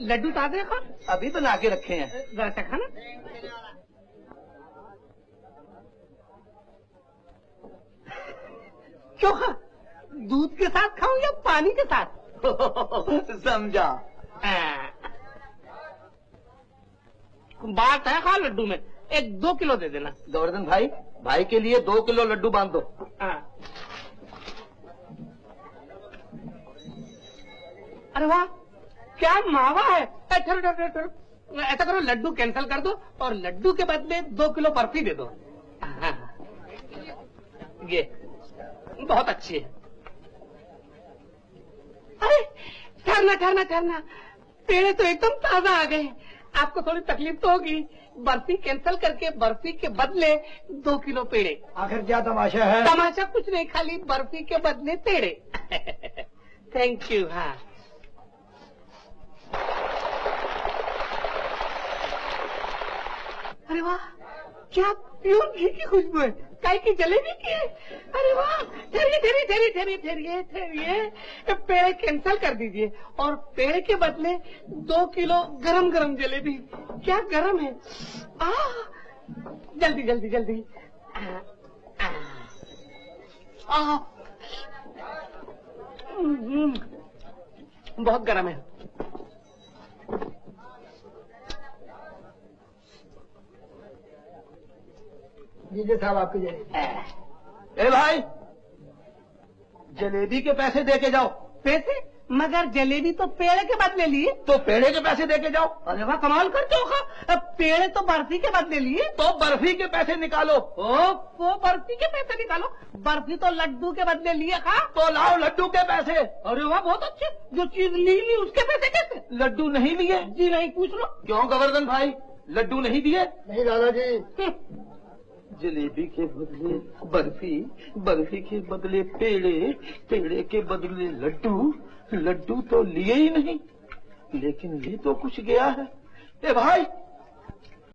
लड्डू ताजे खा। अभी तो ला के रखे हैं। जरा चखा ना। क्यों खा? दूध के साथ खाऊं या पानी के साथ? समझा। बात है खा लड्डू में। 1-2 किलो दे देना। गोवर्धन भाई, भाई के लिए 2 किलो लड्डू बांध दो। अरे वाह, क्या मावा है। ऐसा करो, लड्डू कैंसिल कर दो और लड्डू के बदले 2 किलो बर्फी दे दो। ये बहुत अच्छी है। अरे ठहरना, पेड़े तो एकदम ताजा आ गए। आपको थोड़ी तकलीफ तो होगी। बर्फी कैंसिल करके बर्फी के बदले 2 किलो पेड़े। आखिर क्या तमाशा है? तमाशा कुछ नहीं, खाली बर्फी के बदले पेड़े। Thank you. हाँ, अरे वाह, क्या प्योर घी की खुशबू है। काय की जलेबी की है। अरे वाह, ठहरिए, पेड़े कैंसिल कर दीजिए और पेड़े के बदले 2 किलो गरम जलेबी। क्या गरम है। जल्दी। बहुत गरम है। लीजिए साहब आपकी जलेबी। ए भाई, जलेबी के पैसे दे के जाओ। पैसे? मगर जलेबी तो पेड़े के बदले लिए। तो पेड़े के पैसे दे के जाओ। अरे वाह, कमाल करते हो। पेड़े तो बर्फी के बदले लिए। तो बर्फी के पैसे निकालो। वो बर्फी के पैसे निकालो। बर्फी तो लड्डू के बदले लिए। तो लाओ लड्डू के पैसे। अरे वाह, बहुत अच्छे। जो चीज ली उसके पैसे कैसे? लड्डू नहीं लिए? जी नहीं, पूछ लो। क्यों गोवर्धन भाई, लड्डू नहीं दिए? नहीं दादाजी। जलेबी के बदले बर्फी, बर्फी के बदले पेड़े, पेड़े के बदले लड्डू, लड्डू तो लिए ही नहीं, लेकिन ले तो कुछ गया है। ए भाई,